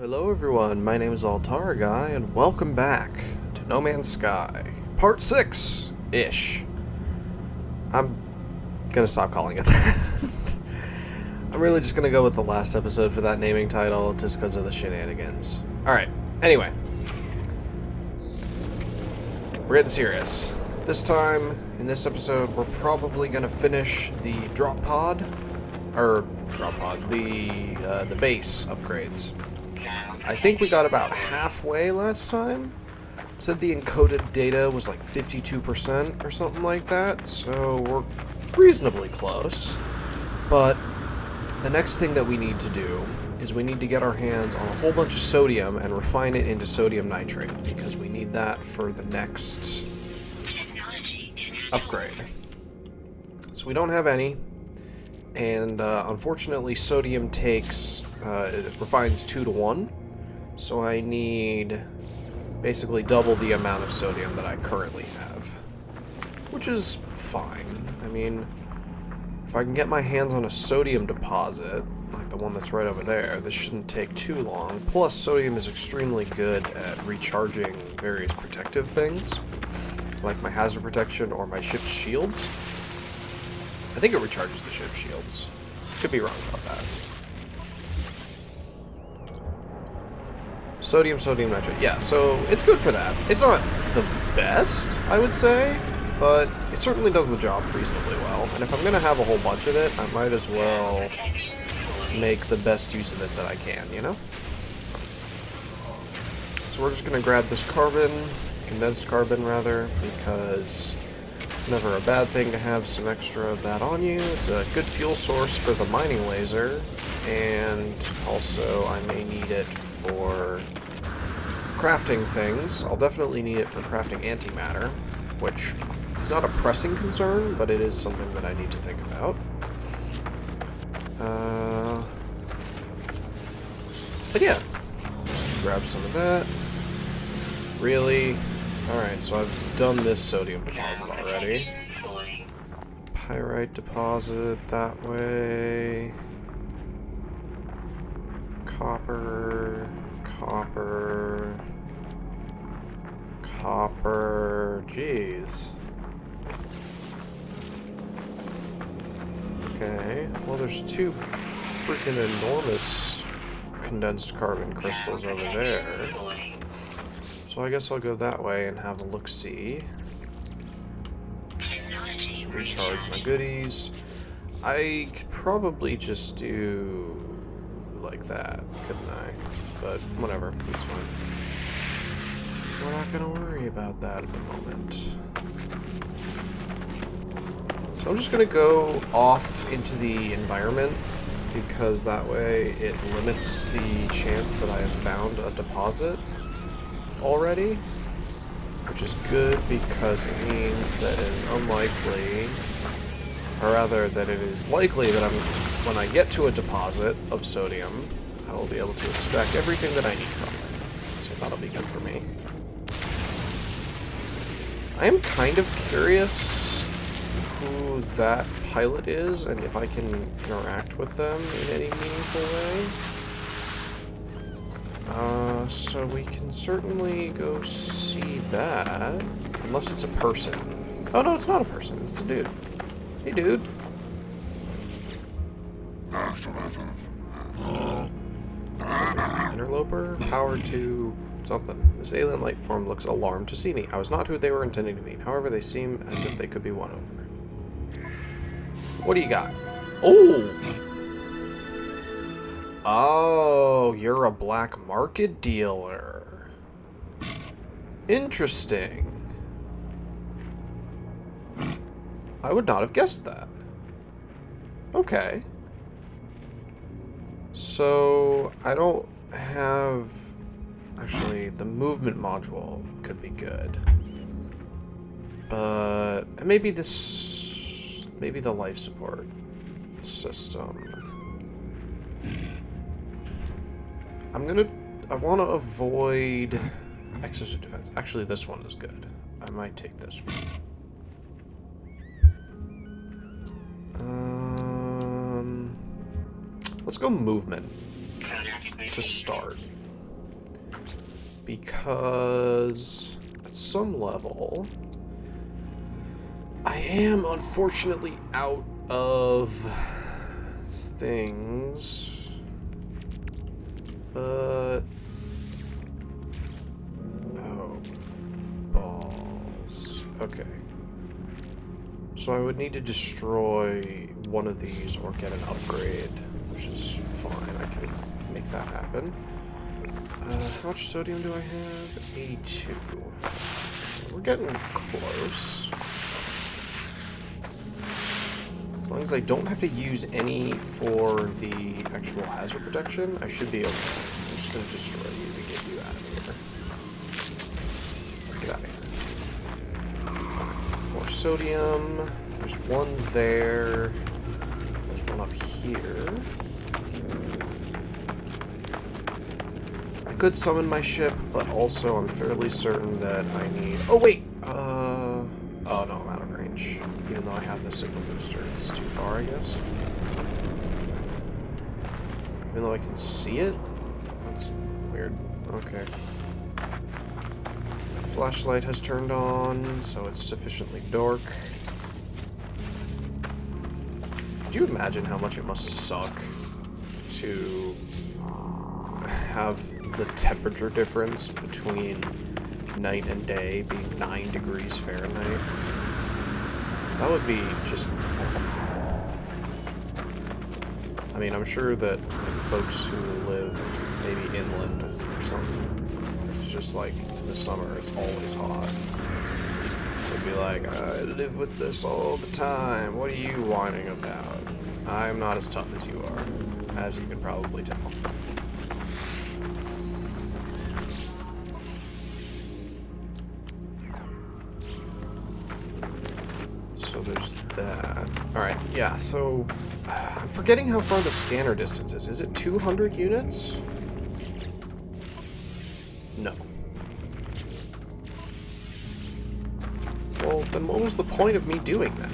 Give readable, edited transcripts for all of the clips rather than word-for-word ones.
Hello everyone, my name is Altar Guy, and welcome back to No Man's Sky, Part 6-ish. I'm gonna stop calling it that. I'm really just gonna go with the last episode for that naming title, just because of the shenanigans. Alright, anyway. We're getting serious. This time, in this episode, we're probably gonna finish the the base upgrades. I think we got about halfway last time. It said the encoded data was like 52% or something like that, so we're reasonably close. But the next thing that we need to do is we need to get our hands on a whole bunch of sodium and refine it into sodium nitrate, because we need that for the next upgrade. So we don't have any, and unfortunately sodium takes, it refines 2 to 1. So I need basically double the amount of sodium that I currently have, which is fine. I mean, if I can get my hands on a sodium deposit, like the one that's right over there, this shouldn't take too long. Plus, sodium is extremely good at recharging various protective things, like my hazard protection or my ship's shields. I think it recharges the ship's shields. Could be wrong about that. Sodium nitrate. Yeah, so it's good for that. It's not the best, I would say, but it certainly does the job reasonably well. And if I'm going to have a whole bunch of it, I might as well make the best use of it that I can, you know? So we're just going to grab this carbon, condensed carbon rather, because it's never a bad thing to have some extra of that on you. It's a good fuel source for the mining laser, and also I may need it for crafting things. I'll definitely need it for crafting antimatter, which is not a pressing concern, but it is something that I need to think about. But yeah, just grab some of that. Really? Alright, so I've done this sodium deposit already. Pyrite deposit that way. Copper, jeez. Okay, well there's 2 freaking enormous condensed carbon crystals over there. So I guess I'll go that way and have a look-see. Just recharge my goodies. I could probably just do like that, couldn't I? But whatever, it's fine. We're not gonna worry about that at the moment. So I'm just gonna go off into the environment, because that way it limits the chance that I have found a deposit already, which is good because it means that it is unlikely, or rather that it is likely that when I get to a deposit of sodium, I will be able to extract everything that I need from it. So that'll be good for me. I am kind of curious who that pilot is and if I can interact with them in any meaningful way. So we can certainly go see that, unless it's a person. Oh no, it's not a person, it's a dude. Hey dude. Interloper, power to something. This alien life form looks alarmed to see me. I was not who they were intending to meet. However, they seem as if they could be won over. What do you got? Oh! Oh, you're a black market dealer. Interesting. I would not have guessed that. Okay. So, I don't have... Actually, the movement module could be good. But maybe this... Maybe the life support system. I want to avoid excessive defense. Actually, this one is good. I might take this one. Let's go movement to start. because at some level I am unfortunately out of things, but oh, balls. Okay. So I would need to destroy one of these or get an upgrade, which is fine. I can make that happen. How much sodium do I have? 82. We're getting close. As long as I don't have to use any for the actual hazard protection, I should be okay. I'm just going to destroy you to get you out of here. Get out of here. More sodium. There's one there. There's one up here. I could summon my ship, but also I'm fairly certain that I need... Oh, wait! Oh, no, I'm out of range. Even though I have the signal booster, it's too far, I guess. Even though I can see it? That's weird. Okay. My flashlight has turned on, so it's sufficiently dark. Could you imagine how much it must suck to have the temperature difference between night and day being 9 degrees Fahrenheit? That would be just awful. I mean, I'm sure that folks who live maybe inland or something, it's just like in the summer it's always hot. They'd be like, I live with this all the time. What are you whining about? I'm not as tough as you are, as you can probably tell. So there's that. Alright, yeah, so I'm forgetting how far the scanner distance is. Is it 200 units? No. Well, then what was the point of me doing that?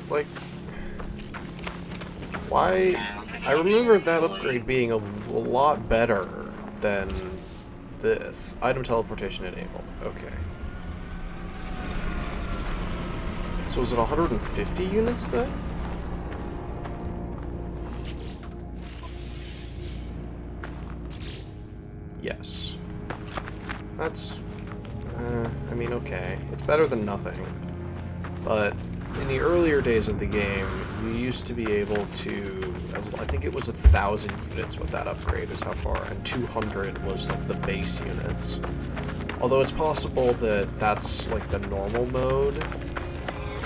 Like, why? I remember that upgrade being a lot better than this. Item teleportation enabled. Okay. So is it 150 units then? Yes. That's... I mean, okay. It's better than nothing. But in the earlier days of the game, you used to be able to... I think it was 1,000 units with that upgrade is how far, and 200 was like the base units. Although it's possible that that's like the normal mode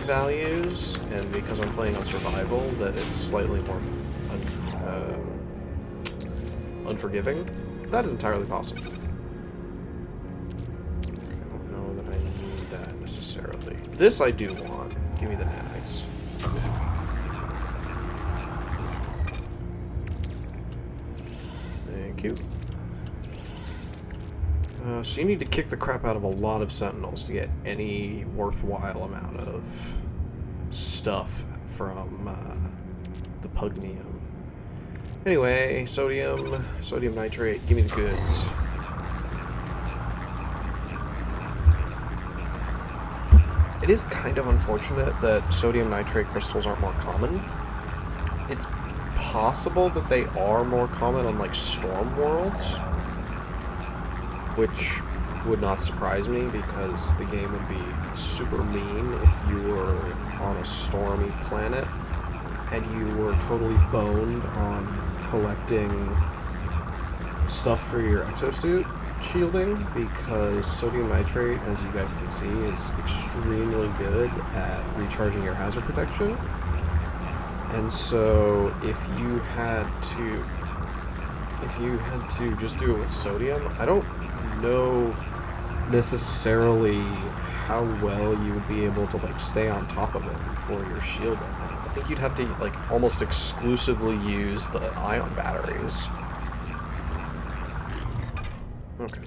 values, and because I'm playing on survival, that it's slightly more unforgiving. That is entirely possible. I don't know that I need that necessarily. This I do want. Give me the nags. Thank you. So you need to kick the crap out of a lot of sentinels to get any worthwhile amount of stuff from the Pugnium. Anyway, sodium nitrate, give me the goods. It is kind of unfortunate that sodium nitrate crystals aren't more common. It's possible that they are more common on like storm worlds, which would not surprise me because the game would be super mean if you were on a stormy planet and you were totally boned on collecting stuff for your exosuit shielding, because sodium nitrate, as you guys can see, is extremely good at recharging your hazard protection. And so if you had to just do it with sodium, I don't know necessarily how well you would be able to like stay on top of it for your shielding. I think you'd have to like almost exclusively use the ion batteries. Okay.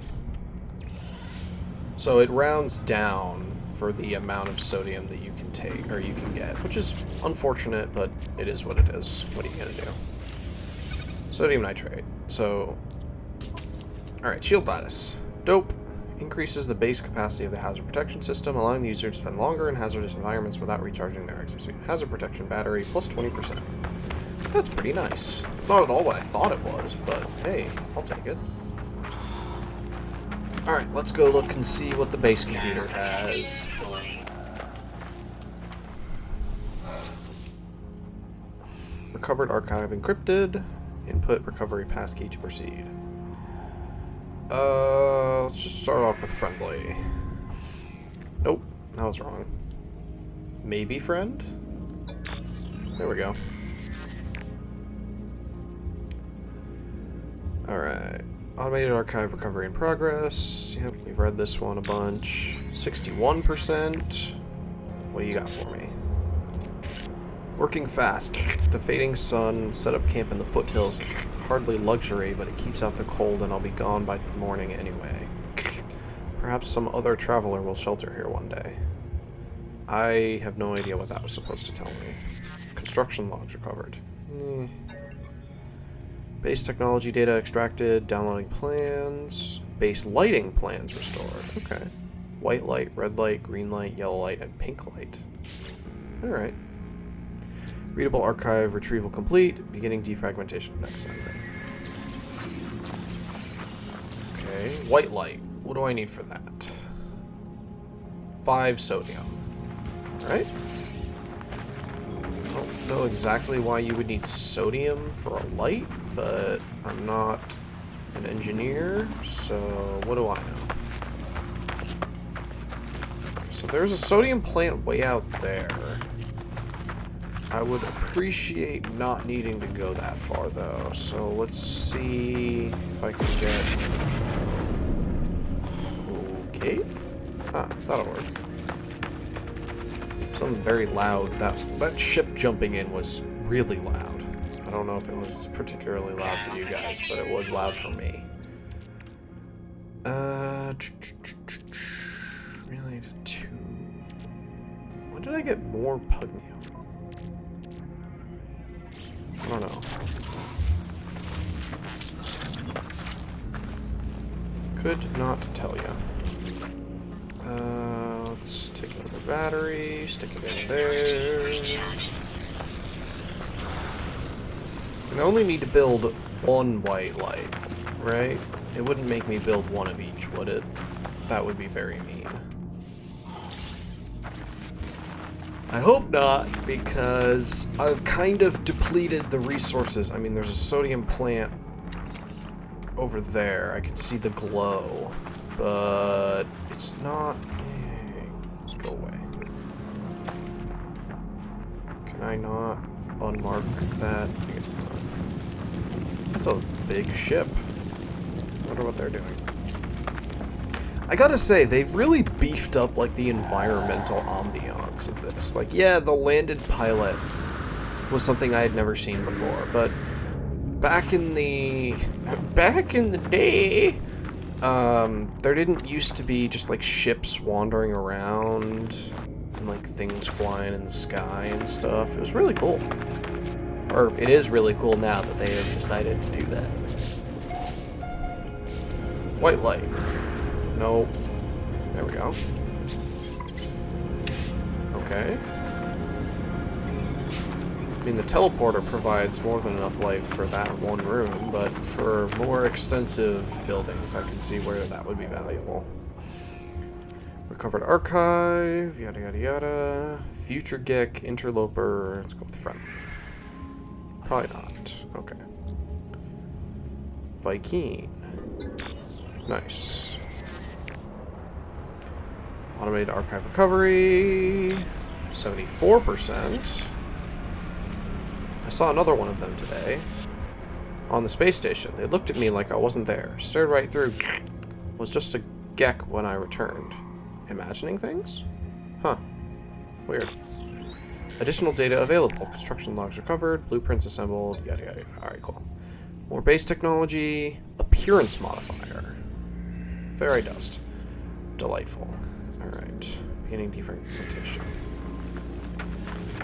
So it rounds down for the amount of sodium that you can take, or you can get, which is unfortunate, but it is what it is. What are you gonna do? Sodium nitrate. So, alright, shield lattice. Dope. Increases the base capacity of the hazard protection system, allowing the user to spend longer in hazardous environments without recharging their exosuit. Hazard protection battery plus 20%. That's pretty nice. It's not at all what I thought it was, but hey, I'll take it. Alright, let's go look and see what the base computer has. Recovered archive encrypted. Input recovery passkey to proceed. Let's just start off with friendly. Nope, that was wrong. Maybe friend? There we go. Alright. Automated archive recovery in progress. Yep, we've read this one a bunch. 61%. What do you got for me? Working fast. The fading sun. Set up camp in the foothills. Hardly luxury, but it keeps out the cold and I'll be gone by morning anyway. Perhaps some other traveler will shelter here one day. I have no idea what that was supposed to tell me. Construction logs recovered. Base technology data extracted. Downloading plans. Base lighting plans restored. Okay. White light, red light, green light, yellow light, and pink light. Alright. Readable archive retrieval complete. Beginning defragmentation next segment. Okay, white light. What do I need for that? 5 sodium. Alright. I don't know exactly why you would need sodium for a light, but I'm not an engineer, so what do I know? So there's a sodium plant way out there. I would appreciate not needing to go that far, though. So let's see if I can get... Okay. Ah, that'll work. Something very loud. That ship jumping in was really loud. I don't know if it was particularly loud for you guys, but it was loud for me. Really, 2. When did I get more pugnium? I don't know. Could not tell you. Let's take another battery, stick it in there. I only need to build 1 white light, right? It wouldn't make me build 1 of each, would it? That would be very mean. I hope not, because I've kind of depleted the resources. I mean, there's a sodium plant over there. I can see the glow, but it's not... Go away. Can I not unmark that? I guess not. That's a big ship. I wonder what they're doing. I gotta say, they've really beefed up, like, the environmental ambiance of this. Like, yeah, the landed pilot was something I had never seen before, but back in the day, there didn't used to be just, like, ships wandering around and, like, things flying in the sky and stuff. It was really cool. Or, it is really cool now that they have decided to do that. White light. Nope. There we go. Okay. I mean, the teleporter provides more than enough light for that one room, but for more extensive buildings, I can see where that would be valuable. Recovered archive, yada yada yada. Future Geck, interloper. Let's go with friendly. Probably not. Okay. Viking. Nice. Automated archive recovery, 74%. I saw another one of them today on the space station. They looked at me like I wasn't there, stared right through. Was just a Geck when I returned. Imagining things? Huh. Weird. Additional data available. Construction logs recovered, blueprints assembled, yada yada. Alright, cool. More base technology, appearance modifier. Fairy dust. Delightful. Alright, beginning defragmentation.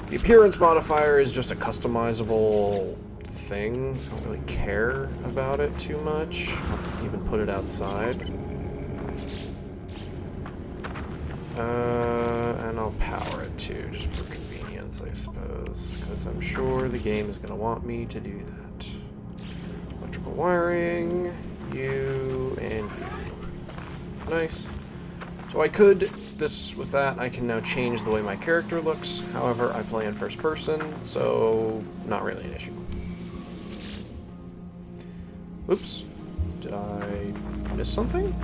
The appearance modifier is just a customizable thing. I don't really care about it too much. I'll even put it outside. And I'll power it too, just for convenience, I suppose, because I'm sure the game is going to want me to do that. Electrical wiring, you, and you. Nice. So I could, with that, I can now change the way my character looks. However, I play in first person, so not really an issue. Oops. Did I miss something?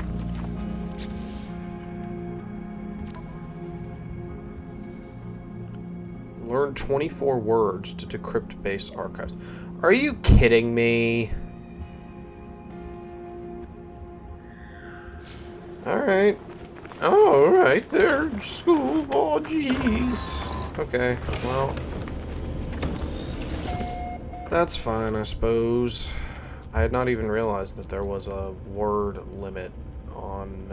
Learn 24 words to decrypt base archives. Are you kidding me? Alright. Oh, alright there, school. Oh, jeez. Okay, well. That's fine, I suppose. I had not even realized that there was a word limit on,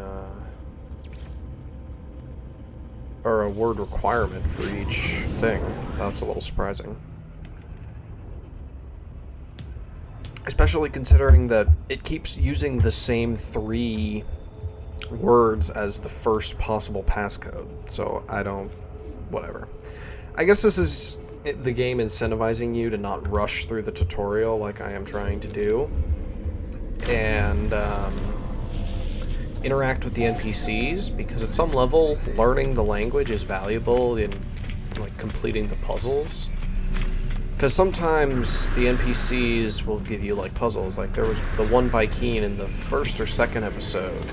or a word requirement for each thing. That's a little surprising. Especially considering that it keeps using the same 3 words as the first possible passcode. So I don't... whatever. I guess this is the game incentivizing you to not rush through the tutorial like I am trying to do. And, interact with the NPCs, because at some level, learning the language is valuable in, like, completing the puzzles. Because sometimes the NPCs will give you, like, puzzles. Like, there was the one Viking in the first or second episode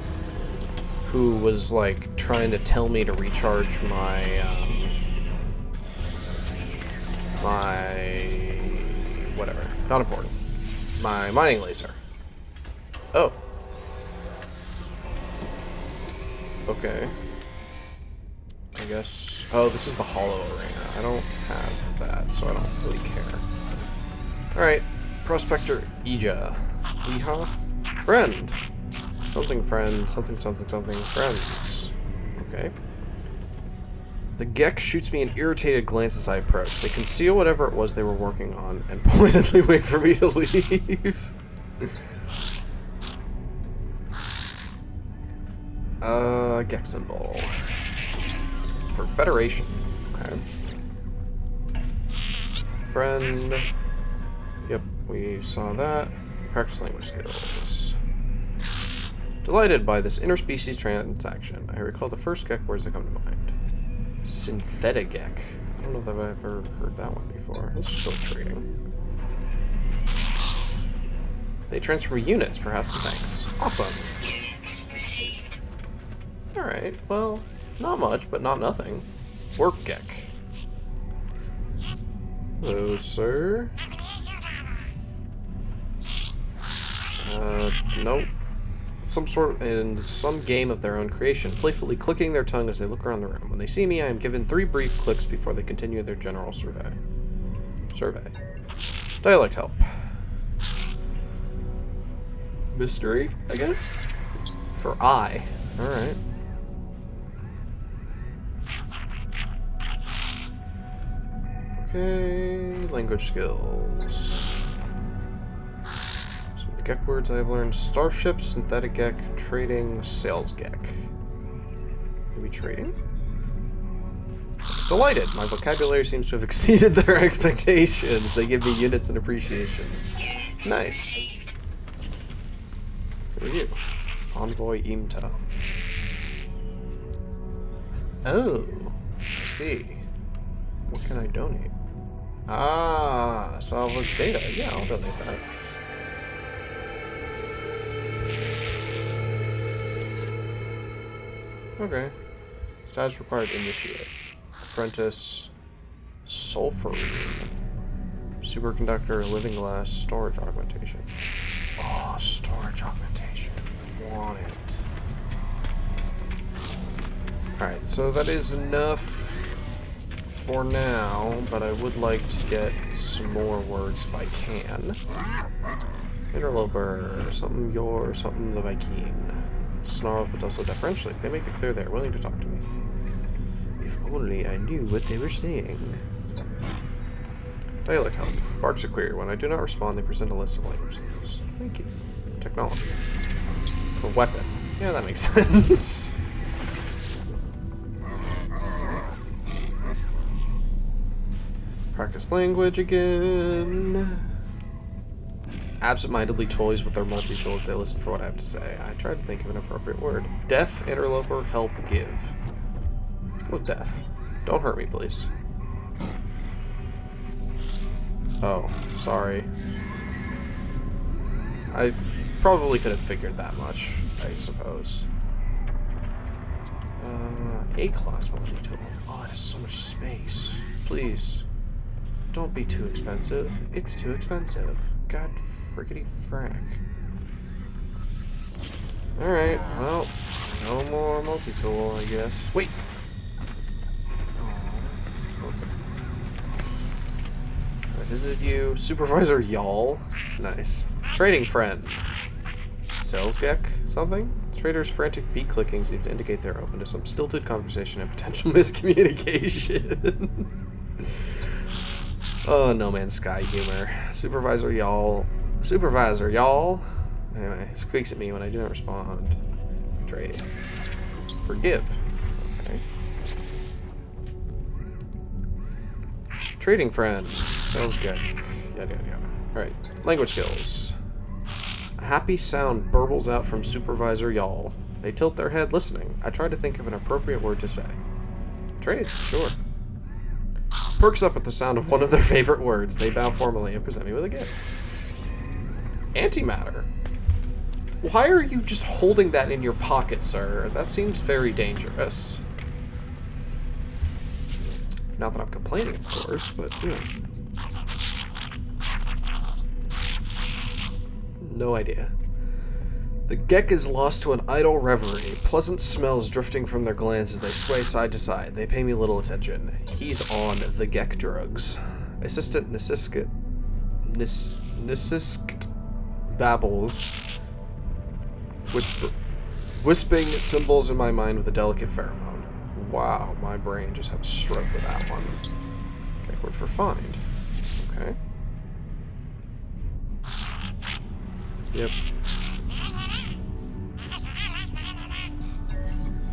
who was, like, trying to tell me to recharge my, whatever. Not important. My mining laser. Oh. Okay. I guess... oh, this is the Hollow Arena. I don't have that, so I don't really care. Alright. Prospector Ija. Iha? Friend! Something friend, something something something friends. Okay. The Gek shoots me an irritated glance as I approach. They conceal whatever it was they were working on and pointedly wait for me to leave. Gek symbol. For Federation. Okay. Friend. Yep, we saw that. Practice language skills. Delighted by this interspecies transaction. I recall the first Gek words that come to mind. Synthetic Gek. I don't know if I've ever heard that one before. Let's just go trading. They transfer units, perhaps, thanks. Awesome. Alright, well, not much, but not nothing. Work Gek. Hello, sir. Nope. In some game of their own creation, playfully clicking their tongue as they look around the room. When they see me, I am given 3 brief clicks before they continue their general survey. Dialect help. Mystery, I guess? For I. Alright. Okay, language skills. Some of the Gek words I have learned: starship, synthetic Gek, trading, sales Gek. Maybe trading? It's delighted. My vocabulary seems to have exceeded their expectations. They give me units and appreciation. Nice. Who are you? Envoy Imta. Oh, I see. What can I donate? Ah, salvage data. Yeah, I'll donate that. Okay. Status required: initiate. Apprentice. Sulfurine. Superconductor, living glass, storage augmentation. Oh, storage augmentation. I want it. Alright, so that is enough for now, but I would like to get some more words if I can. Interloper, something your, something the Viking. Snarl, but also deferentially. They make it clear they're willing to talk to me. If only I knew what they were saying. Dialect help. Barks a query. When I do not respond, they present a list of language symbols. Thank you. Technology. For weapon. Yeah, that makes sense. Practice language again. Absent-mindedly toys with their multi-tool as they listen for what I have to say. I try to think of an appropriate word. Death, interloper, help, give. Let's go with death. Don't hurt me, please. Oh, sorry. I probably could have figured that much, I suppose. A-class multi-tool. Oh, it has so much space. Please. Don't be too expensive. It's too expensive. God frickety frack. Alright, well, no more multi-tool, I guess. Wait! Oh, okay. I visited you. Supervisor Y'all. Nice. Trading friend. Sales Gek? Something? Trader's frantic beat clicking seem to indicate they're open to some stilted conversation and potential miscommunication. Oh, No Man's Sky humor. Supervisor Y'all. Supervisor Y'all. Anyway, he squeaks at me when I do not respond. Trade. Forgive. Okay. Trading friend. Sounds good. Yada yada yada. Alright. Language skills. A happy sound burbles out from Supervisor Y'all. They tilt their head listening. I try to think of an appropriate word to say. Trade. Sure. Perks up at the sound of one of their favorite words. They bow formally and present me with a gift. Antimatter. Why are you just holding that in your pocket, sir? That seems very dangerous. Not that I'm complaining, of course, but, you know. No idea. The Gek is lost to an idle reverie. Pleasant smells drifting from their glands as they sway side to side. They pay me little attention. He's on the Gek drugs. Assistant Nisiskit babbles, wisping symbols in my mind with a delicate pheromone. Wow, my brain just had a stroke with that one. Okay, word for find. Okay. Yep.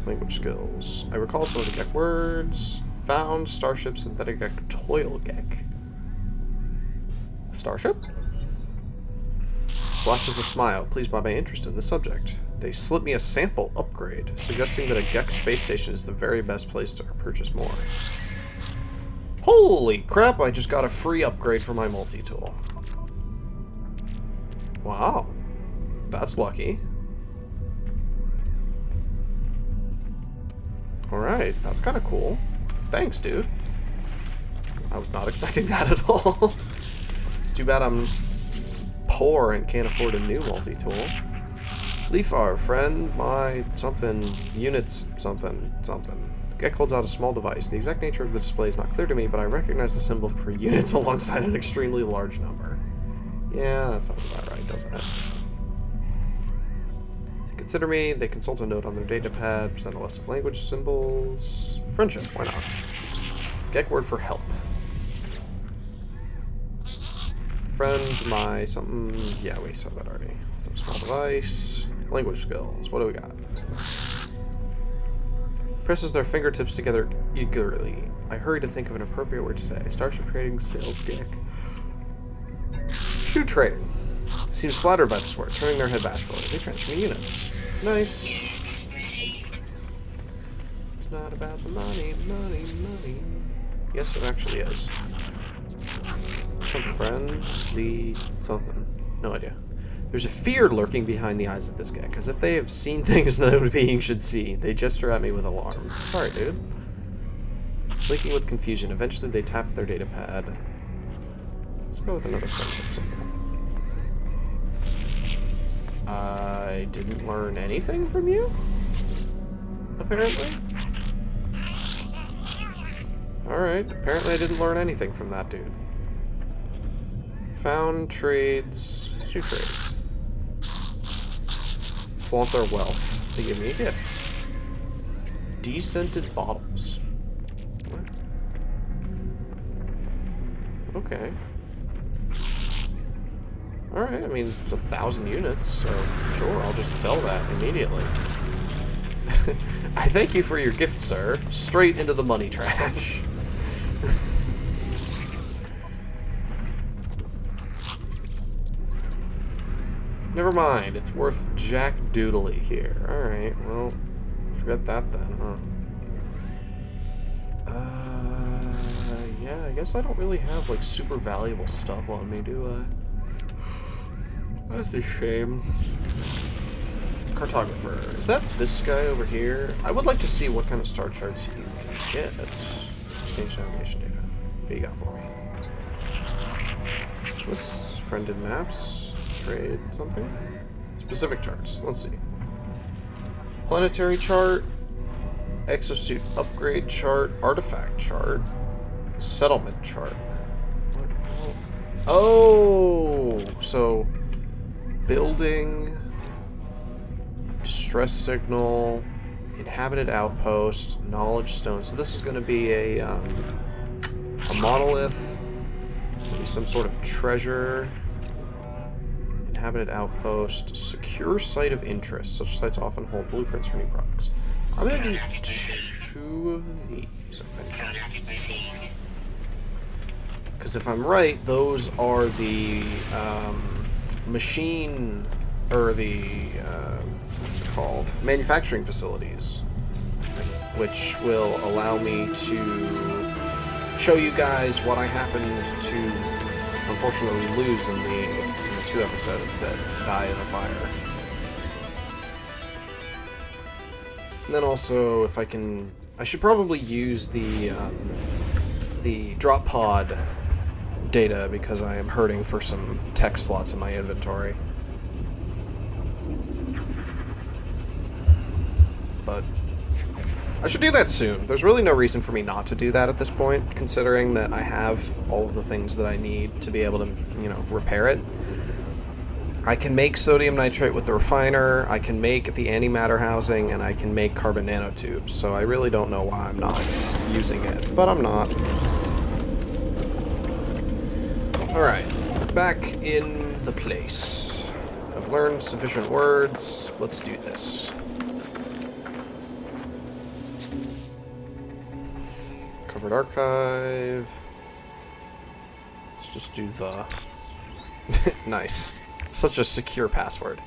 Language skills. I recall some of the Gek words. Found starship synthetic Gek toil Gek. Starship? Flashes a smile, pleased by my interest in the subject. They slip me a sample upgrade, suggesting that a Gek space station is the very best place to purchase more. Holy crap, I just got a free upgrade for my multi-tool. Wow. That's lucky. Alright, that's kind of cool. Thanks, dude. I was not expecting that at all. It's too bad I'm poor and can't afford a new multi-tool. Leafar, friend, my something, units something, something. Gek holds out a small device. The exact nature of the display is not clear to me, but I recognize the symbol for units alongside an extremely large number. Yeah, that sounds about right, doesn't it? Consider me, they consult a note on their datapad, present a list of language symbols. Friendship, why not? Gek word for help. Friend, my something, yeah, we said that already. Some small device. Language skills, what do we got? Presses their fingertips together eagerly. I hurry to think of an appropriate word to say. Starship trading, sales Gek. Shoe trading. Seems flattered by this word, turning their head bashfully. They transfer me units. Nice. It's not about the money, money, money. Yes, it actually is. Something friend, the something. No idea. There's a fear lurking behind the eyes of this Gek, as if they have seen things no being should see. They gesture at me with alarm. Sorry, dude. Blinking with confusion, eventually they tap their datapad. Let's go with another friendship symbol. I didn't learn anything from you? Apparently? Alright, apparently I didn't learn anything from that dude. Found trades... shoe trades. Flaunt their wealth. They give me a gift. Descented bottles. What Okay. Alright, I mean, it's 1,000 units, so sure, I'll just sell that immediately. I thank you for your gift, sir. Straight into the money trash. Never mind, it's worth Jack Doodly here. Alright, well, forget that then, huh? Yeah, I guess I don't really have, like, super valuable stuff on me, do I? That's a shame. Cartographer. Is that this guy over here? I would like to see what kind of star charts you can get. Exchange navigation data. What do you got for me? This friended maps. Trade something? Specific charts. Let's see. Planetary chart. Exosuit upgrade chart. Artifact chart. Settlement chart. Oh! So... building, distress signal, inhabited outpost, knowledge stone. So this is going to be a monolith, maybe some sort of treasure. Inhabited outpost, secure site of interest. Such sites often hold blueprints for new products. I'm going to do 2 of these, I think. Because if I'm right, those are the machine, or the, what's it called, manufacturing facilities, which will allow me to show you guys what I happened to, unfortunately, lose in the 2 episodes that die in a fire. And then also, if I can, I should probably use the drop pod data because I am hurting for some tech slots in my inventory. But I should do that soon. There's really no reason for me not to do that at this point, considering that I have all of the things that I need to be able to, you know, repair it. I can make sodium nitrate with the refiner, I can make the antimatter housing, and I can make carbon nanotubes, so I really don't know why I'm not using it, but I'm not. Alright, back in the place. I've learned sufficient words. Let's do this. Covered archive. Let's just do the... Nice. Such a secure password.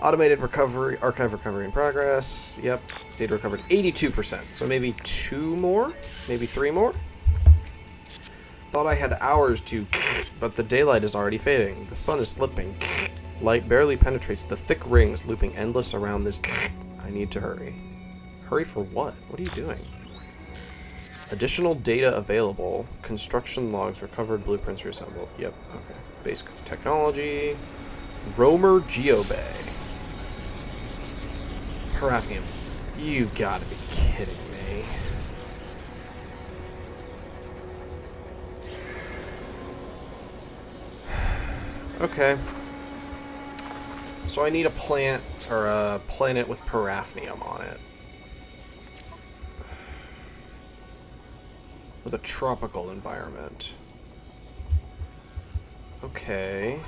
Automated recovery, archive recovery in progress. Yep, data recovered 82%. So maybe 2 more? Maybe 3 more? Thought I had hours to, but the daylight is already fading. The sun is slipping. Light barely penetrates the thick rings looping endless around this. I need to hurry. Hurry for what? What are you doing? Additional data available. Construction logs recovered, blueprints reassembled. Yep, okay. Basic technology. Romer Geobay. Parathium. You gotta be kidding me. Okay. So I need a plant, or a planet with parathium on it. With a tropical environment. Okay.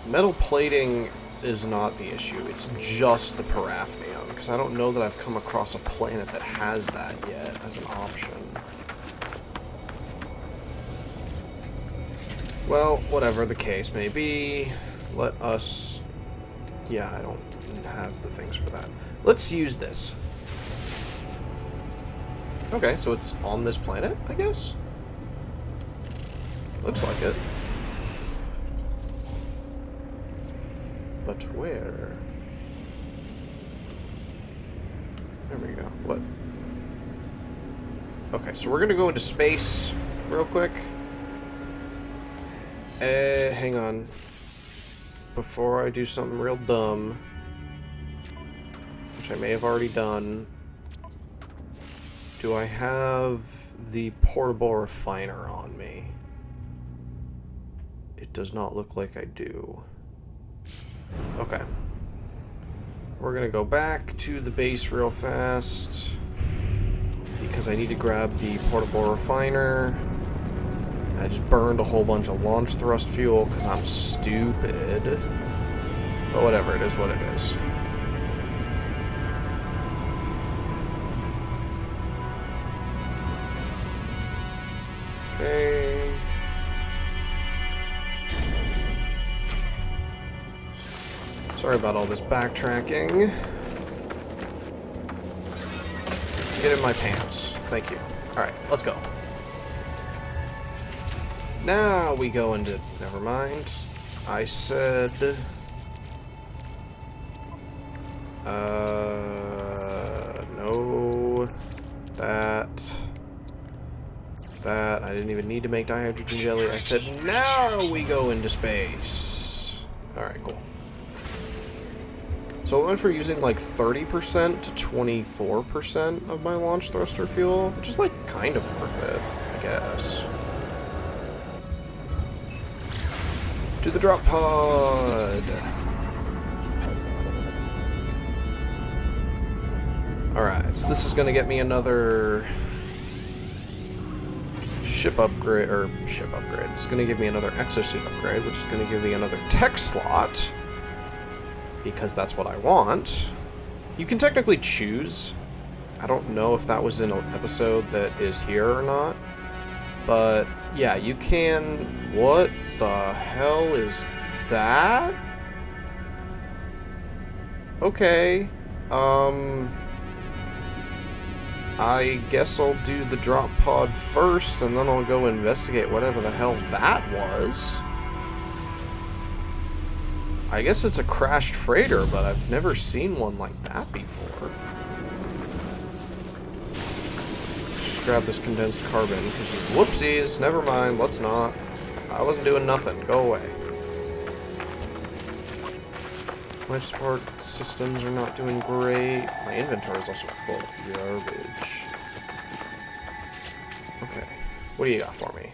Metal plating is not the issue, it's just the parathium, because I don't know that I've come across a planet that has that yet as an option. Well, whatever the case may be, let us... Yeah, I don't have the things for that. Let's use this. Okay, so it's on this planet, I guess? Looks like it. But where? There we go. What? Okay, so we're gonna go into space real quick. Hang on. Before I do something real dumb, which I may have already done, do I have the portable refiner on me? It does not look like I do. Okay. We're gonna go back to the base real fast, because I need to grab the portable refiner. I just burned a whole bunch of launch thrust fuel because I'm stupid. But whatever, it is what it is. Okay. Sorry about all this backtracking. Get in my pants. Thank you. Alright, let's go. Now we go into... Never mind. I said... No... That... I didn't even need to make dihydrogen jelly. I said, now we go into space. Alright, cool. So I went for using like 30% to 24% of my launch thruster fuel, which is like kind of worth it, I guess. To the drop pod! Alright, so this is going to get me another ship upgrade, This is going to give me another exosuit upgrade, which is going to give me another tech slot. Because that's what I want. You can technically choose. I don't know if that was in an episode that is here or not. But, yeah, you can... What the hell is that? Okay. I guess I'll do the drop pod first, and then I'll go investigate whatever the hell that was. I guess it's a crashed freighter, but I've never seen one like that before. Let's just grab this condensed carbon, because whoopsies, never mind, let's not. I wasn't doing nothing, go away. My support systems are not doing great. My inventory is also full of garbage. Okay, what do you got for me?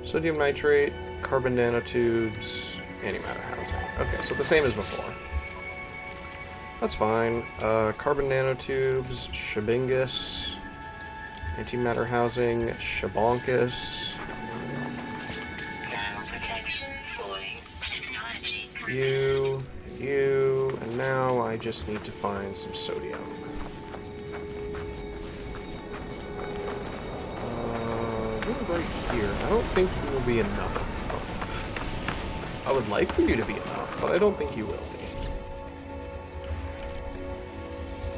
Sodium nitrate, carbon nanotubes, antimatter housing. Okay, so the same as before. That's fine. Carbon nanotubes, shabingus, antimatter housing, shabonkus. You, and now I just need to find some sodium. Right here. I don't think you will be enough. I would like for you to be enough, but I don't think you will be.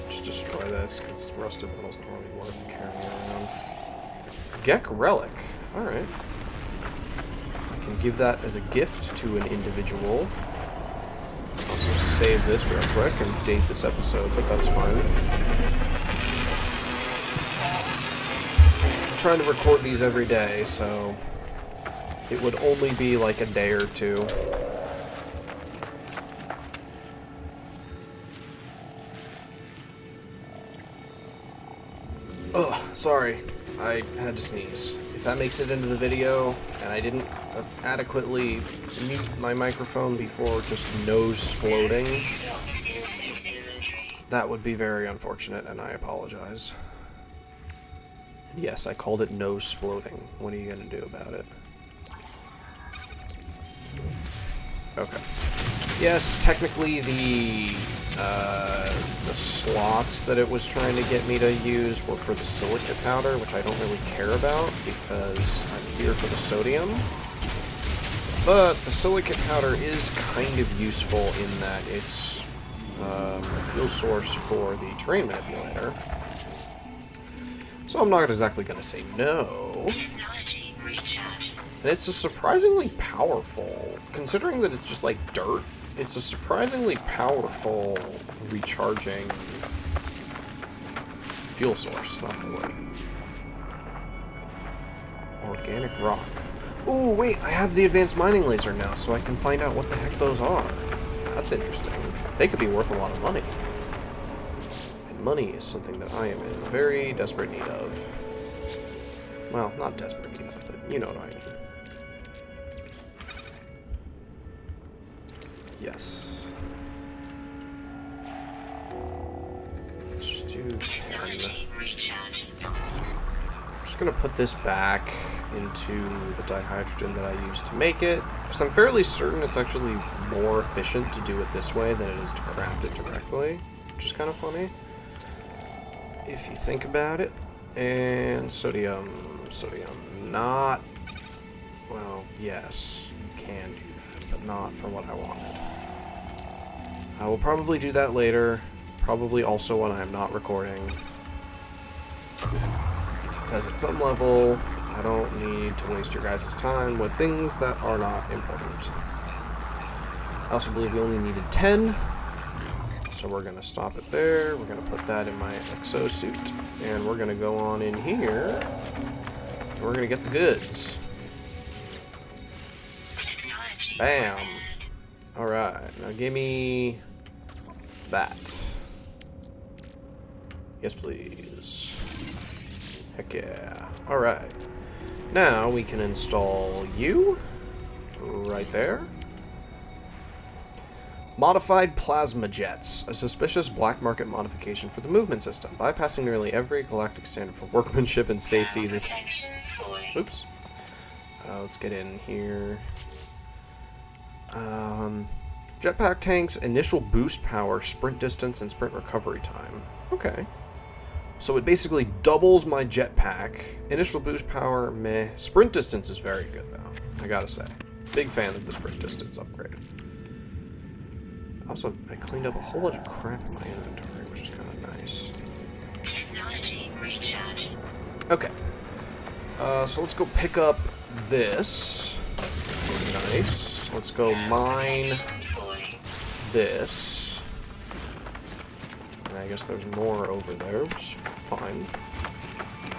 Just destroy this, because rusted metal's not really worth carrying around. Gek relic. Alright. I can give that as a gift to an individual. Also save this real quick and date this episode, but that's fine. I'm trying to record these every day, so it would only be like a day or two. Ugh, sorry. I had to sneeze. If that makes it into the video, and I didn't adequately mute my microphone before just nose-sploding, that would be very unfortunate, and I apologize. And yes, I called it nose-sploding. What are you gonna do about it? Okay. Yes, technically the slots that it was trying to get me to use were for the silicate powder, which I don't really care about because I'm here for the sodium. But the silicate powder is kind of useful in that it's a fuel source for the terrain manipulator. So I'm not exactly going to say no. And it's a surprisingly powerful, considering that it's just like dirt, it's a surprisingly powerful recharging fuel source, that's the word. Organic rock. Ooh, wait, I have the advanced mining laser now, so I can find out what the heck those are. That's interesting. They could be worth a lot of money. And money is something that I am in very desperate need of. Well, not desperate need of, but you know what I mean. Yes. Let's just do 10. I'm just going to put this back into the dihydrogen that I used to make it, because I'm fairly certain it's actually more efficient to do it this way than it is to craft it directly, which is kind of funny, if you think about it. And sodium, not, well, yes, you can do that, but not for what I wanted. I will probably do that later, probably also when I'm not recording, because at some level, I don't need to waste your guys' time with things that are not important. I also believe we only needed 10, so we're going to stop it there. We're going to put that in my exosuit, and we're going to go on in here, and we're going to get the goods. Bam! Alright, now give me that. Yes, please. Heck yeah. Alright. Now we can install you right there. Modified plasma jets, a suspicious black market modification for the movement system, bypassing nearly every galactic standard for workmanship and safety. This. Oops. Let's get in here. Jetpack tanks, initial boost power, sprint distance, and sprint recovery time. Okay. So it basically doubles my jetpack. Initial boost power, meh. Sprint distance is very good, though, I gotta say. Big fan of the sprint distance upgrade. Also, I cleaned up a whole bunch of crap in my inventory, which is kind of nice. Technology recharge. Okay. So let's go pick up this. Nice. Let's go mine this. And I guess there's more over there, which is fine.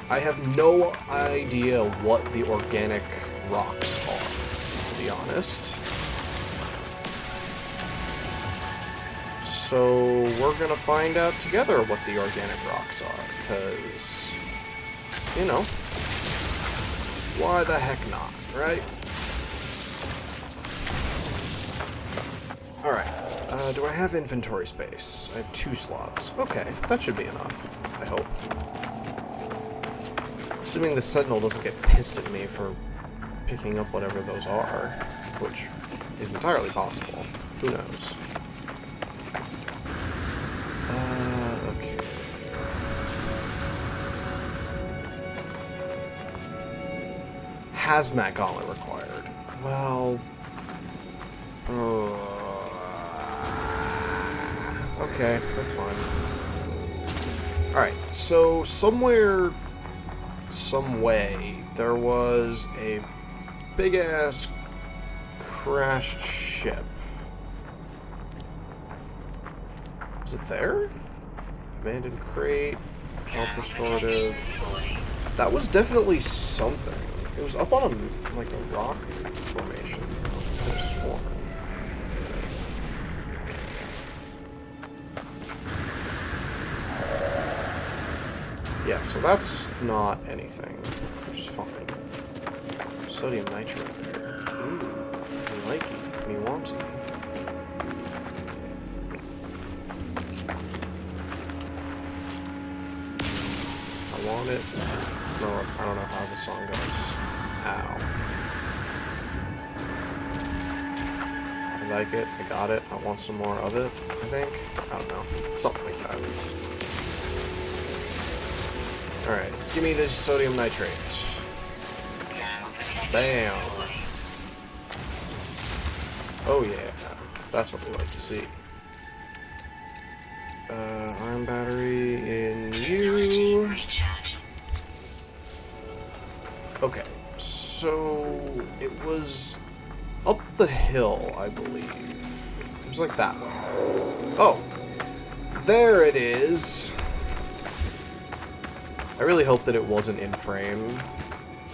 I have no idea what the organic rocks are, to be honest. So we're gonna find out together what the organic rocks are, because, you know, why the heck not, right? Alright, do I have inventory space? I have 2 slots. Okay, that should be enough, I hope. Assuming the Sentinel doesn't get pissed at me for picking up whatever those are, which is entirely possible. Who knows? Okay. Hazmat gauntlet required. Well... okay, that's fine. Alright, so somewhere, some way, there was a big-ass crashed ship. Is it there? Abandoned crate, health restorative. That was definitely something. It was up on a, like, a rock formation. I could have sworn. Yeah, so that's not anything, which is fine. Sodium nitrate there. Ooh, me likey, me wanty. I want it. No, I don't know how the song goes. Ow. I like it, I got it, I want some more of it, I think. I don't know. Something like that. Alright, give me this sodium nitrate. Bam! Oh yeah, that's what we like to see. Iron battery in you. Okay, so it was up the hill, I believe. It was like that way. Oh, there it is. I really hope that it wasn't in frame,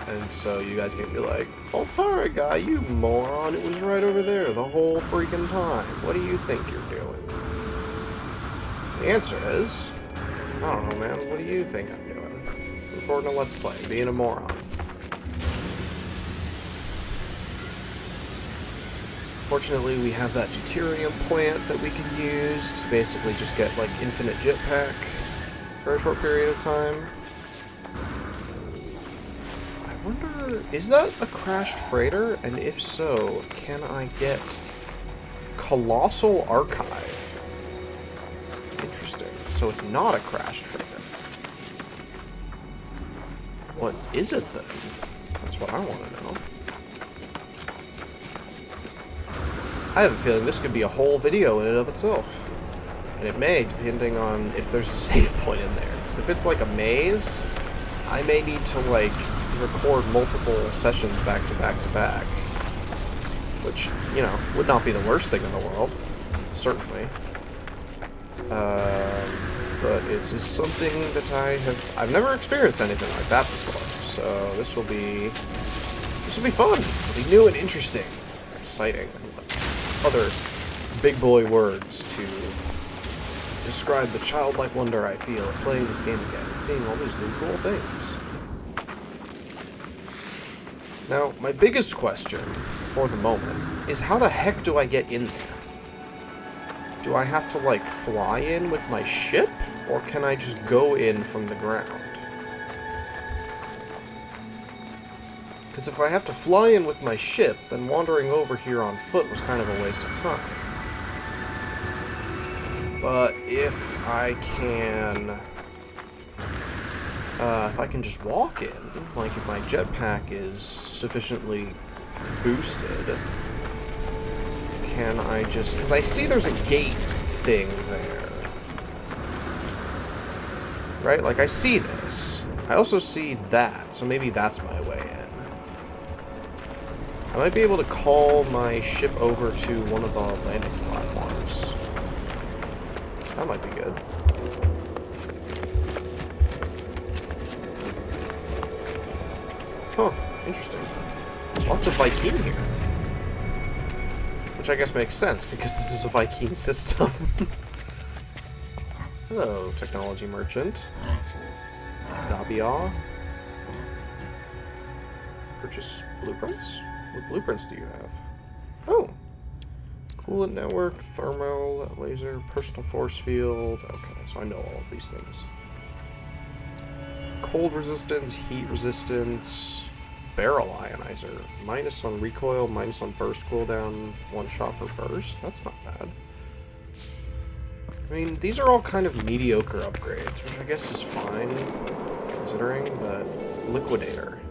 and so you guys can be like, Altara guy, you moron, it was right over there the whole freaking time. What do you think you're doing? The answer is, I don't know, man, what do you think I'm doing? Recording a Let's Play, being a moron. Fortunately, we have that deuterium plant that we can use to basically just get, like, infinite jetpack. very short period of time. I wonder, is that a crashed freighter? And if so, can I get Colossal Archive? Interesting. So it's not a crashed freighter. What is it then? That's what I want to know. I have a feeling this could be a whole video in and of itself. And it may, depending on if there's a save point in there. Because if it's like a maze, I may need to, like, record multiple sessions back to back to back. Which, you know, would not be the worst thing in the world. Certainly. But it's just something that I've never experienced anything like that before. So this will be fun. It'll be new and interesting. Exciting. Other big boy words to describe the childlike wonder I feel at playing this game again and seeing all these new cool things. Now, my biggest question for the moment is how the heck do I get in there? Do I have to, like, fly in with my ship, or can I just go in from the ground? Because if I have to fly in with my ship, then wandering over here on foot was kind of a waste of time. But if I can just walk in, like if my jetpack is sufficiently boosted, can I just... Because I see there's a gate thing there. Right? Like, I see this. I also see that, so maybe that's my way in. I might be able to call my ship over to one of the landing platforms. That might be good. Huh, interesting. Lots of Viking here. Which I guess makes sense, because this is a Viking system. Hello, technology merchant. Dabia. Purchase blueprints? What blueprints do you have? Oh! Coolant network, thermal, laser, personal force field. Okay, so I know all of these things. Cold resistance, heat resistance, barrel ionizer. Minus on recoil, minus on burst cooldown, one shot per burst. That's not bad. I mean, these are all kind of mediocre upgrades, which I guess is fine, considering, but... Liquidator.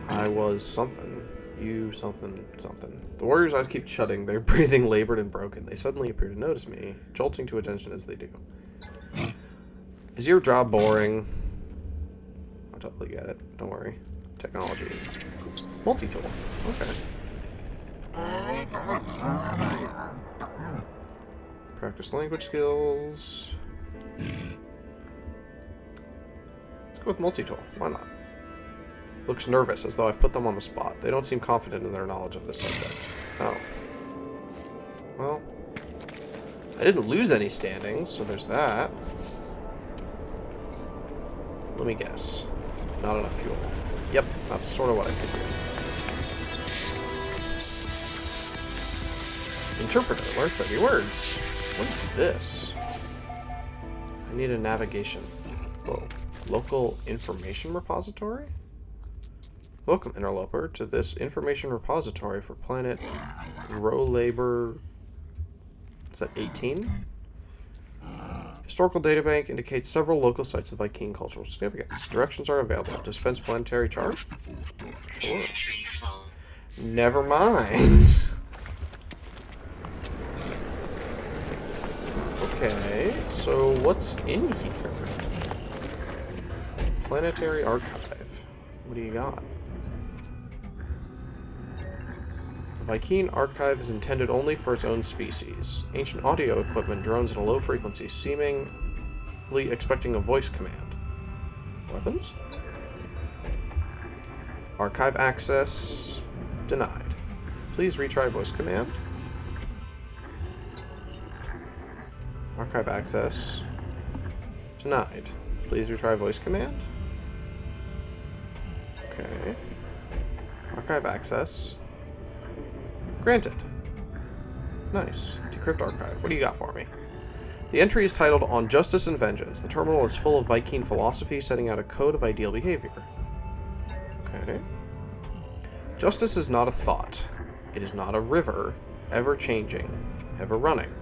I was something. You something, something. The warriors' eyes keep shutting, their breathing labored and broken. They suddenly appear to notice me, jolting to attention as they do. Is your job boring? I'll totally get it. Don't worry. Technology. Multi-tool. Okay. Practice language skills. Let's go with multi-tool. Why not? Looks nervous, as though I've put them on the spot. They don't seem confident in their knowledge of this subject. Oh. Well, I didn't lose any standings, so there's that. Let me guess. Not enough fuel. Yep, that's sort of what I figured. Interpreter, learn 30 words. What is this? I need a navigation. Whoa. Local information repository? Welcome, interloper, to this information repository for planet Rolabor. Is that 18? Historical databank indicates several local sites of Viking cultural significance. Directions are available. Dispense planetary chart? Sure. Never mind. Okay, so what's in here? Planetary archive. What do you got? The Viking archive is intended only for its own species. Ancient audio equipment drones at a low frequency, seemingly expecting a voice command. Weapons? Archive access denied. Please retry voice command. Archive access denied. Please retry voice command. Okay. Archive access granted. Nice. Decrypt archive. What do you got for me? The entry is titled On Justice and Vengeance. The terminal is full of Viking philosophy, setting out a code of ideal behavior. Okay. Justice is not a thought. It is not a river, ever-changing, ever-running.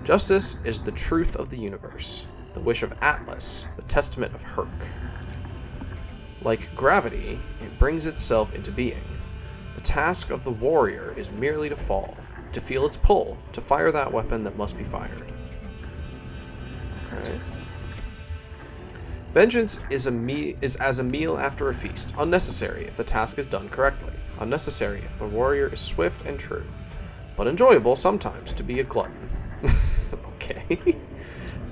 Justice is the truth of the universe, the wish of Atlas, the testament of Herc. Like gravity, it brings itself into being. The task of the warrior is merely to fall, to feel its pull, to fire that weapon that must be fired. Okay. Vengeance is as a meal after a feast, unnecessary if the task is done correctly, unnecessary if the warrior is swift and true, but enjoyable sometimes to be a glutton. Okay.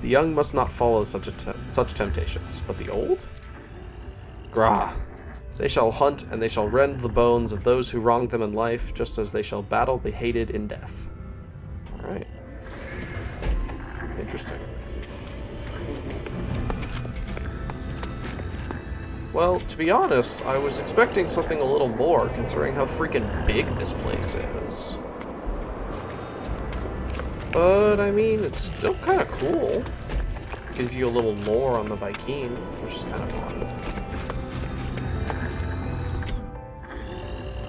The young must not follow such temptations, but the old? Grah. They shall hunt and they shall rend the bones of those who wronged them in life, just as they shall battle the hated in death. Alright. Interesting. Well, to be honest, I was expecting something a little more, considering how freaking big this place is. But, I mean, it's still kind of cool. Gives you a little lore on the Viking, which is kind of fun.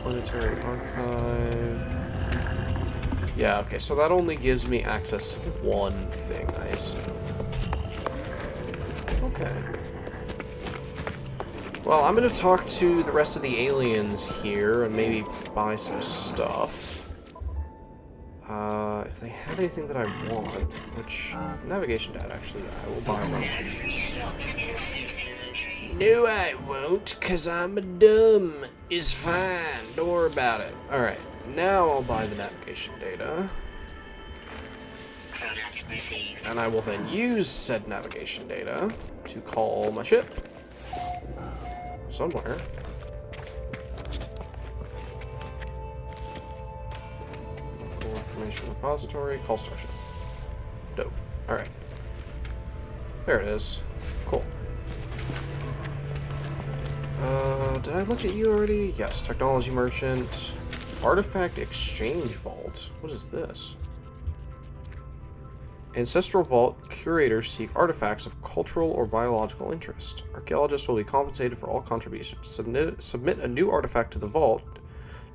Planetary Archive. Yeah, okay, so that only gives me access to the one thing, I assume. Okay. Well, I'm gonna talk to the rest of the aliens here and maybe buy some stuff. If they have anything that I want, which navigation data, actually, I will buy one of these. No, I won't, cause I'm a dumb. It's fine. Don't worry about it. Alright, now I'll buy the navigation data. And I will then use said navigation data to call my ship. Somewhere. Information repository, call starship. Dope. Alright. There it is. Cool. Did I look at you already? Yes, technology merchant. Artifact exchange vault. What is this? Ancestral Vault curators seek artifacts of cultural or biological interest. Archaeologists will be compensated for all contributions. Submit a new artifact to the vault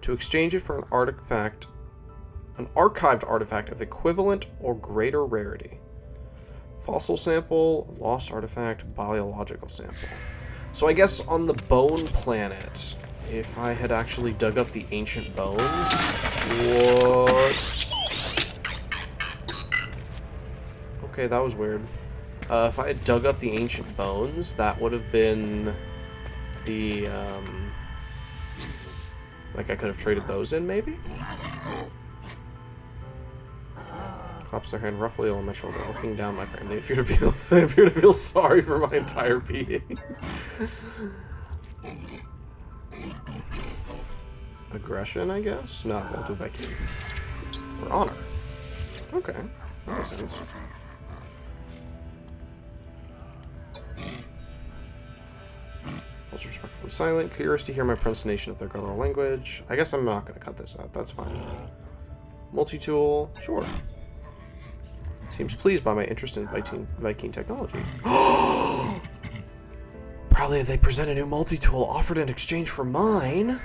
to exchange it for an archived artifact of equivalent or greater rarity. Fossil sample, lost artifact, biological sample. So I guess on the bone planet, if I had actually dug up the ancient bones... What? Okay, that was weird. If I had dug up the ancient bones, that would have been the, like I could have traded those in, maybe? Claps their hand roughly on my shoulder, looking down my frame. They appear to feel sorry for my entire being. Aggression, I guess? No, we'll do by key. Or honor. Okay, that makes sense. Also respectfully silent, curious to hear my pronunciation of their guttural language. I guess I'm not going to cut this out, that's fine. Multi-tool, sure. Seems pleased by my interest in Viking technology. Probably they present a new multi-tool offered in exchange for mine.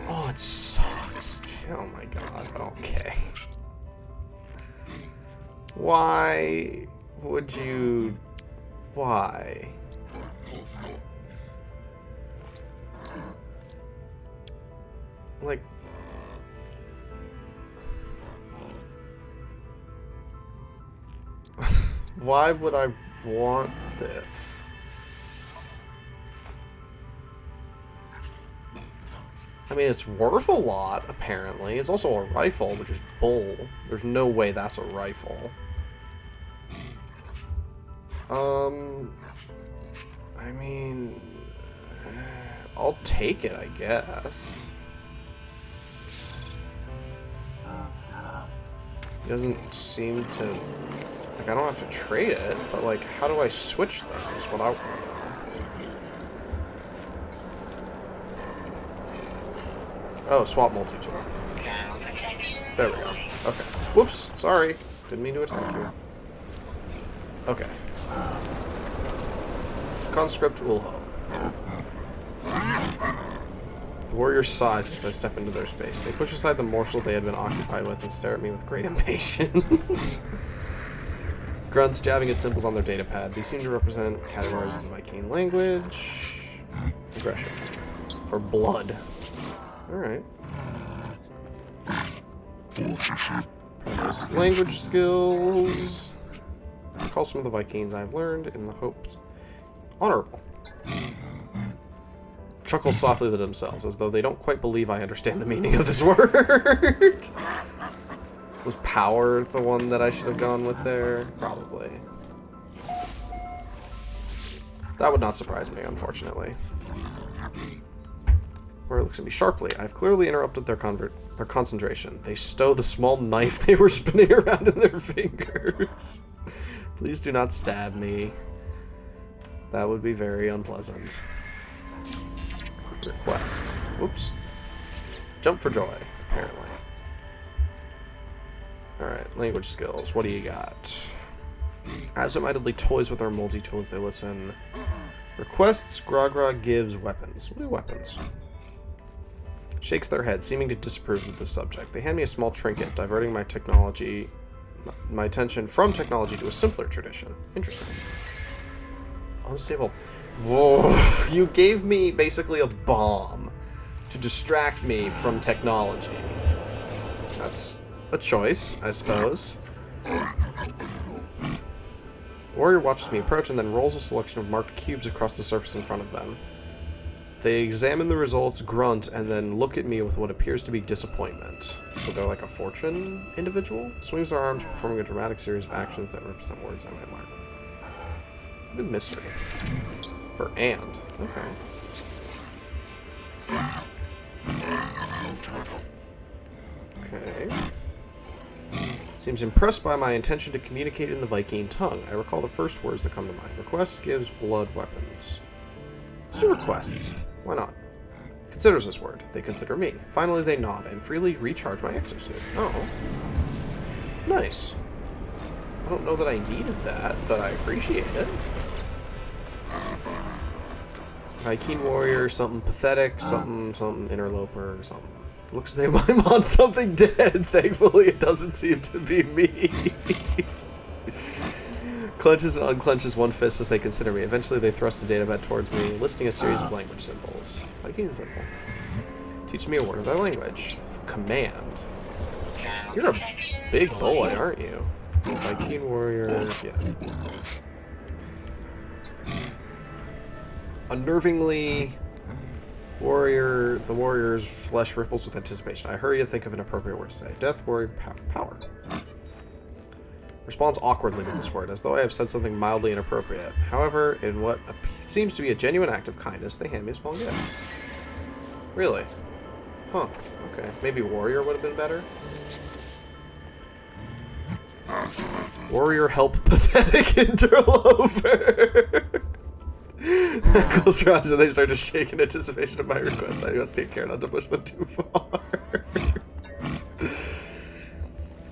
Oh, it sucks. Oh my god, okay. Why would you... Why? Like... Why would I want this? I mean, it's worth a lot, apparently. It's also a rifle, which is bull. There's no way that's a rifle. I mean... I'll take it, I guess. It doesn't seem to... Like, I don't have to trade it, but, like, how do I switch them is what I want to know. Oh, swap multi-tool. There we go. Okay. Whoops, sorry. Didn't mean to attack you. Okay. Conscript Ulho. The warriors sigh as I step into their space. They push aside the morsel they had been occupied with and stare at me with great impatience. Grunts jabbing at symbols on their datapad. These seem to represent categories of the Viking language. Aggression. For blood. Alright. Practice language skills. Call some of the Vikings I've learned in the hopes. Honorable. Chuckle softly to themselves, as though they don't quite believe I understand the meaning of this word. Was power the one that I should have gone with there? Probably. That would not surprise me, unfortunately. Where it looks at me sharply. I've clearly interrupted their concentration. They stow the small knife they were spinning around in their fingers. Please do not stab me. That would be very unpleasant. Request. Oops. Jump for joy, apparently. Alright, language skills. What do you got? Absentmindedly toys with our multi-tool as they listen. Requests, Gragra gives weapons. What are weapons? Shakes their head, seeming to disapprove of the subject. They hand me a small trinket, diverting my attention from technology to a simpler tradition. Interesting. Unstable. Whoa, you gave me basically a bomb to distract me from technology. That's a choice, I suppose. Warrior watches me approach and then rolls a selection of marked cubes across the surface in front of them. They examine the results, grunt, and then look at me with what appears to be disappointment. So they're like a fortune individual? Swings their arms, performing a dramatic series of actions that represent words I might learn. Good mystery. For and. Okay. Seems impressed by my intention to communicate in the Viking tongue. I recall the first words that come to mind. Request gives blood weapons. Let's do requests. Why not? Considers this word. They consider me. Finally they nod and freely recharge my exosuit. Oh. Nice. I don't know that I needed that, but I appreciate it. Viking warrior, something pathetic, something interloper, something. Looks like I'm on something dead. Thankfully, it doesn't seem to be me. Clenches and unclenches one fist as they consider me. Eventually, they thrust a datapad towards me, listing a series of language symbols. Viking symbol. Teach me a word of their language. Command. You're a big boy, aren't you? Viking warrior, yeah. Unnervingly, the warrior's flesh ripples with anticipation. I hurry to think of an appropriate word to say. Death, warrior, power. Responds awkwardly to this word, as though I have said something mildly inappropriate. However, in what seems to be a genuine act of kindness, they hand me a small gift. Really? Huh. Okay. Maybe warrior would have been better? Warrior help pathetic interloper. Close your eyes and they start to shake in anticipation of my request. I must take care not to push them too far.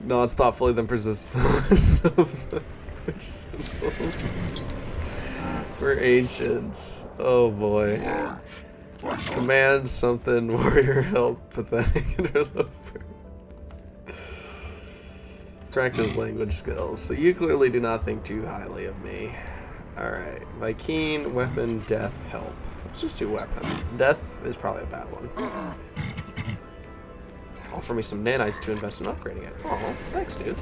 Nods thoughtfully, then persists of language symbols. We're ancients. Oh boy. Command something, warrior help, pathetic interloper. Practice language skills. So you clearly do not think too highly of me. Alright. Viking, weapon, death, help. Let's just do weapon. Death is probably a bad one. Offer me some nanites to invest in upgrading it. Oh, thanks, dude.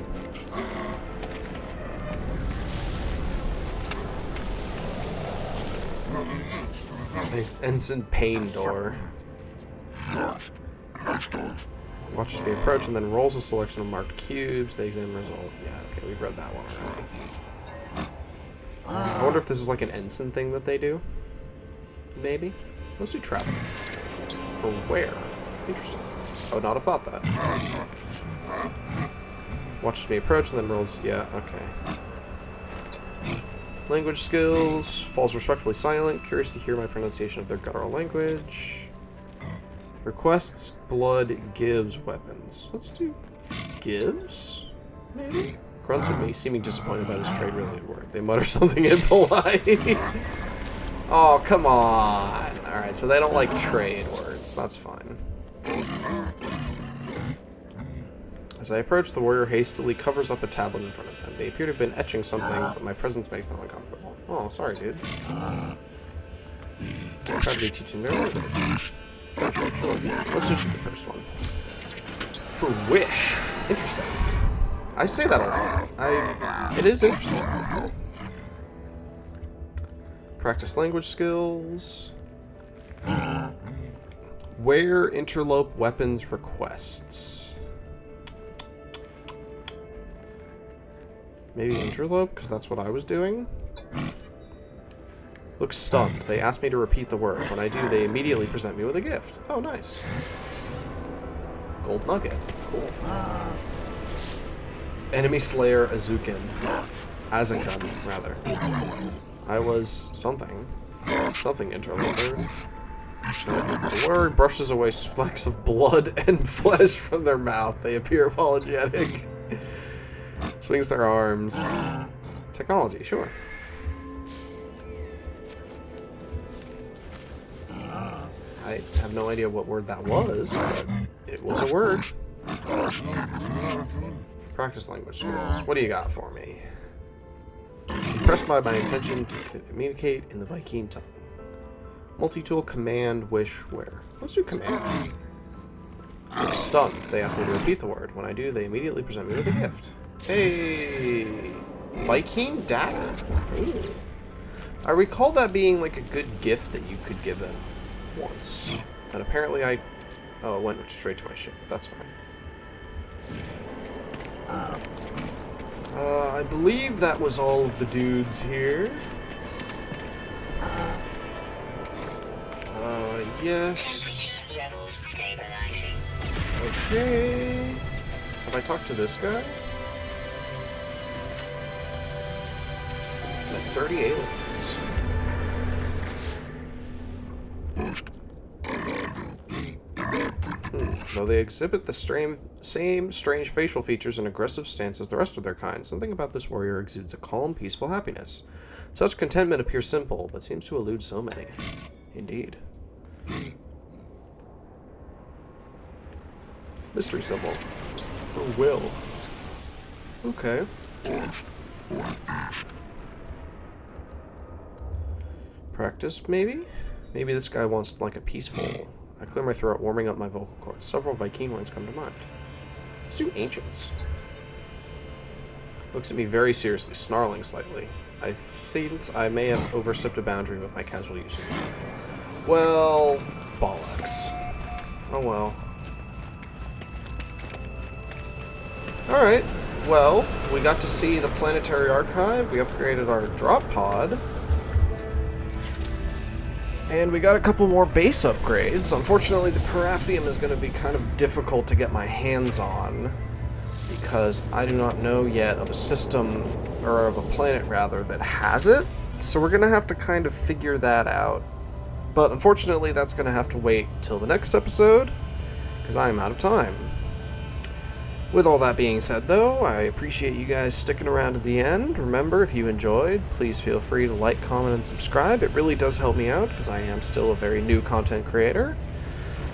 Ensign Pain Door. Watches me approach and then rolls a selection of marked cubes. They examine the result. Yeah, okay, we've read that one already. I wonder if this is like an ensign thing that they do. Maybe. Let's do travel. For where? Interesting. I would not have thought that. Watches me approach and then rolls. Yeah, okay. Language skills. Falls respectfully silent. Curious to hear my pronunciation of their guttural language. Requests blood, gives weapons. Let's do gives? Maybe? grunts at me, seeming disappointed by this trade-related word. They mutter something impolite. Oh, come on. Alright, so they don't like trade words. That's fine. As I approach, the warrior hastily covers up a tablet in front of them. They appear to have been etching something, but my presence makes them uncomfortable. Oh, sorry, dude. I'm proud to be teaching their language. Sure. Let's just do the first one. For wish. Interesting. I say that a lot. It is interesting. Practice language skills. Where interlope weapons requests. Maybe interlope, because that's what I was doing. Look stunned. They ask me to repeat the word. When I do, they immediately present me with a gift. Oh, nice. Gold nugget. Cool. Enemy slayer Azukin. Azakan, rather. I was something. Something interloper. The warrior brushes away splecks of blood and flesh from their mouth. They appear apologetic. Swings their arms. Technology, sure. I have no idea what word that was, but it was a word. Practice language skills. What do you got for me? Impressed by my intention to communicate in the Viking tongue. Multi-tool command wish where? Let's do command. Look stunned. They ask me to repeat the word. When I do, they immediately present me with a gift. Hey! Viking dagger. Ooh. I recall that being like a good gift that you could give them once. And apparently oh, it went straight to my ship. That's fine. I believe that was all of the dudes here. Yes. Okay. Have I talked to this guy? Met 30 aliens. Though they exhibit the same strange facial features and aggressive stance as the rest of their kind, something about this warrior exudes a calm, peaceful happiness. Such contentment appears simple, but seems to elude so many. Indeed. Mystery symbol. For will. Okay. Practice, maybe? Maybe this guy wants like a peaceful. I clear my throat, warming up my vocal cords. Several Viking words come to mind. Let's do ancients. Looks at me very seriously, snarling slightly. I think I may have overstepped a boundary with my casual usage. Well, bollocks. Oh well. Alright, well, we got to see the Planetary Archive, we upgraded our drop pod, and we got a couple more base upgrades. Unfortunately, the Paraffium is going to be kind of difficult to get my hands on, because I do not know yet of a system, or of a planet rather, that has it, so we're going to have to kind of figure that out. But unfortunately, that's going to have to wait till the next episode, because I am out of time. With all that being said, though, I appreciate you guys sticking around to the end. Remember, if you enjoyed, please feel free to like, comment, and subscribe. It really does help me out, because I am still a very new content creator.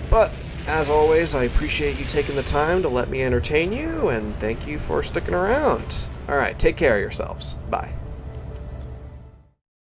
But, as always, I appreciate you taking the time to let me entertain you, and thank you for sticking around. Alright, take care of yourselves. Bye.